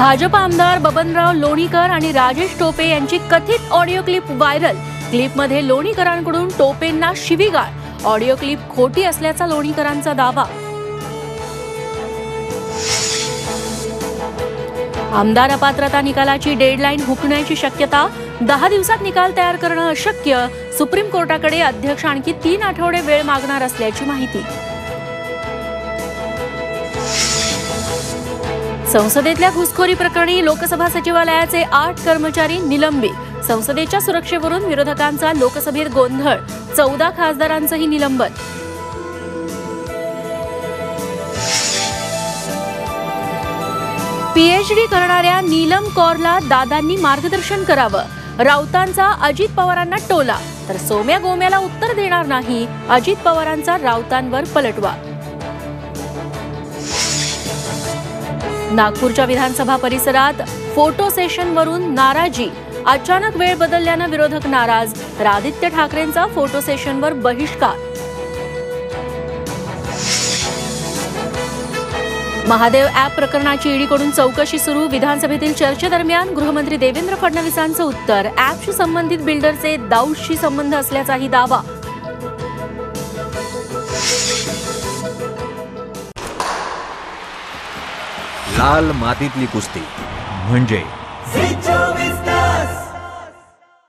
भाजप आमदार बबनराव लोणीकर आणि राजेश टोपे यांची कथित ऑडिओ क्लिप व्हायरल। क्लिपमध्ये लोणीकरांकडून टोपेंना शिवीगाळ। ऑडिओ क्लिप खोटी असल्याचा लोणीकरांचा दावा। आमदार अपात्रता निकालाची डेडलाईन हुकण्याची शक्यता। 10 दिवसात निकाल तयार करणं अशक्य। सुप्रीम कोर्टाकडे अध्यक्ष आणखी 3 आठवडे वेळ मागणार असल्याची माहिती। संसदेतल्या घुसखोरी प्रकरणी लोकसभा सचिवालयाचे 8 कर्मचारी निलंबित। संसदेच्या सुरक्षेवरून विरोधकांचा लोकसभेत गोंधळ। 14 खासदारांचंही निलंबन। पीएचडी करणाऱ्या नीलम कौरला दादांनी मार्गदर्शन करावं। राऊतांचा अजित पवारांना टोला, तर सोम्या गोम्याला उत्तर देणार नाही। अजित पवारांचा राऊतांवर पलटवार। नागपूरच्या विधानसभा परिसरात फोटो सेशनवरून नाराजी। अचानक वेळ बदलल्यानं विरोधक नाराज, तर आदित्य ठाकरेंचा फोटो सेशनवर बहिष्कार। महादेव ॲप प्रकरणाची ईडीकडून चौकशी सुरू। विधानसभेतील चर्चेदरम्यान गृहमंत्री देवेंद्र फडणवीसांचं उत्तर, ॲपशी संबंधित बिल्डरचे दाऊदशी संबंध असल्याचाही दावा। लाल मातीतली कुस्ती म्हणजे